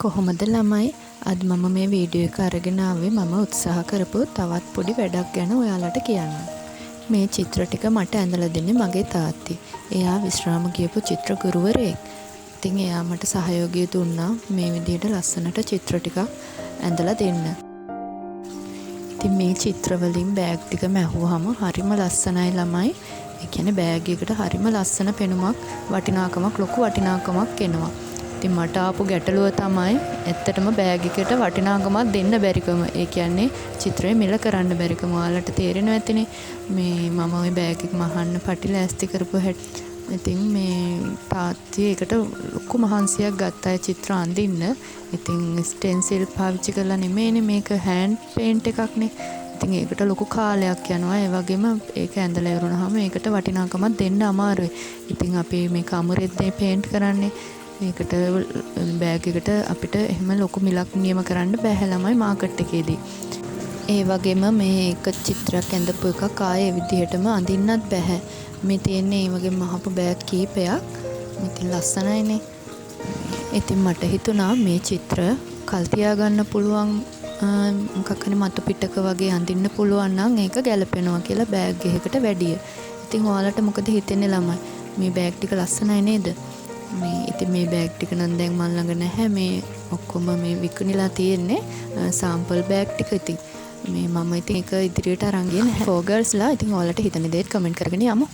කොහොමද ළමයි අද මම මේ වීඩියෝ එක අරගෙන ආවේ මම උත්සාහ කරපු තවත් පොඩි වැඩක් ගැන ඔයාලට කියන්න. මේ චිත්‍ර ටික මට ඇඳලා දෙන්නේ මගේ තාත්ති. එයා විශ්‍රාම ගියපු චිත්‍ර ගුරුවරයෙක්. ඉතින් එයා මට සහයෝගය දුන්නා මේ විදිහට ලස්සනට චිත්‍ර ටිකක් ඇඳලා දෙන්න. ඉතින් මේ චිත්‍ර වලින් බෑග් ටික මැහුවාම හරිම ලස්සනයි ළමයි. ඒ කියන්නේ බෑග් එකට හරිම ලස්සන පෙනුමක් වටිනාකමක් ලොකු වටිනාකමක් එනවා. ඉතින් මට ආපු ගැටලුව තමයි ඇත්තටම බෑග් එකට වටිනාකමක් දෙන්න බැරිකම. ඒ කියන්නේ චිත්‍රය මිල කරන්න බැරිකම. ඔයාලට තේරෙනවා ඇතිනේ. මේ මම ওই බෑග් එක මහන්න පටි ලෑස්ති කරපු හැටි. ඉතින් මේ තාත්ති එකට ලොකු මහන්සියක් ගත්තා චිත්‍ර අඳින්න. ඉතින් ස්ටෙන්සිල් පාවිච්චි කරලා නෙමෙයිනේ මේක හෑන්ඩ් පේන්ට් එකක්නේ. ඉතින් ඒකට ලොකු කාලයක් යනවා. ඒ වගේම ඒක ඇඳලා ඉවරුනහම ඒකට වටිනාකමක් දෙන්න අමාරුයි. ඉතින් අපි මේ කමුරෙත් මේ පේන්ට් කරන්නේ. ඒකට බෑග් එකට අපිට එහෙම ලොකු මිලක් නියම කරන්න බෑ ළමයි මාකට් එකේදී. ඒ වගේම මේ එක චිත්‍රයක් ඇඳපු එකක් ආයේ විදිහටම අඳින්නත් බෑ. මේ තියෙන්නේ මේ වගේ මහපු බෑග් කීපයක්. ඉතින් ලස්සනයිනේ. ඉතින් මට හිතුණා මේ චිත්‍ර කල් තියාගන්න පුළුවන් මොකක් හරි මතු පිටක වගේ අඳින්න පුළුවන් නම් ඒක ගැලපෙනවා කියලා බෑග් එකකට වැඩිය. ඉතින් ඔයාලට මොකද හිතෙන්නේ ළමයි? මේ බෑග් ටික ලස්සනයි නේද? ඉතින් මේ බෑග් ටික නම් දැන් මන් ළඟ නැහැ. මේ ඔක්කොම මේ විකුණිලා තියෙන්නේ සාම්පල් බෑග් ටික. ඉතින් මේ මම ඉතින් ඒක ඉදිරියට අරන් ගියේ නැහැ. ෆෝ ගර්ල්ස්ලා ඉතින් ඔයාලට හිතන දේත් කමෙන්ට් කරගෙන යමු.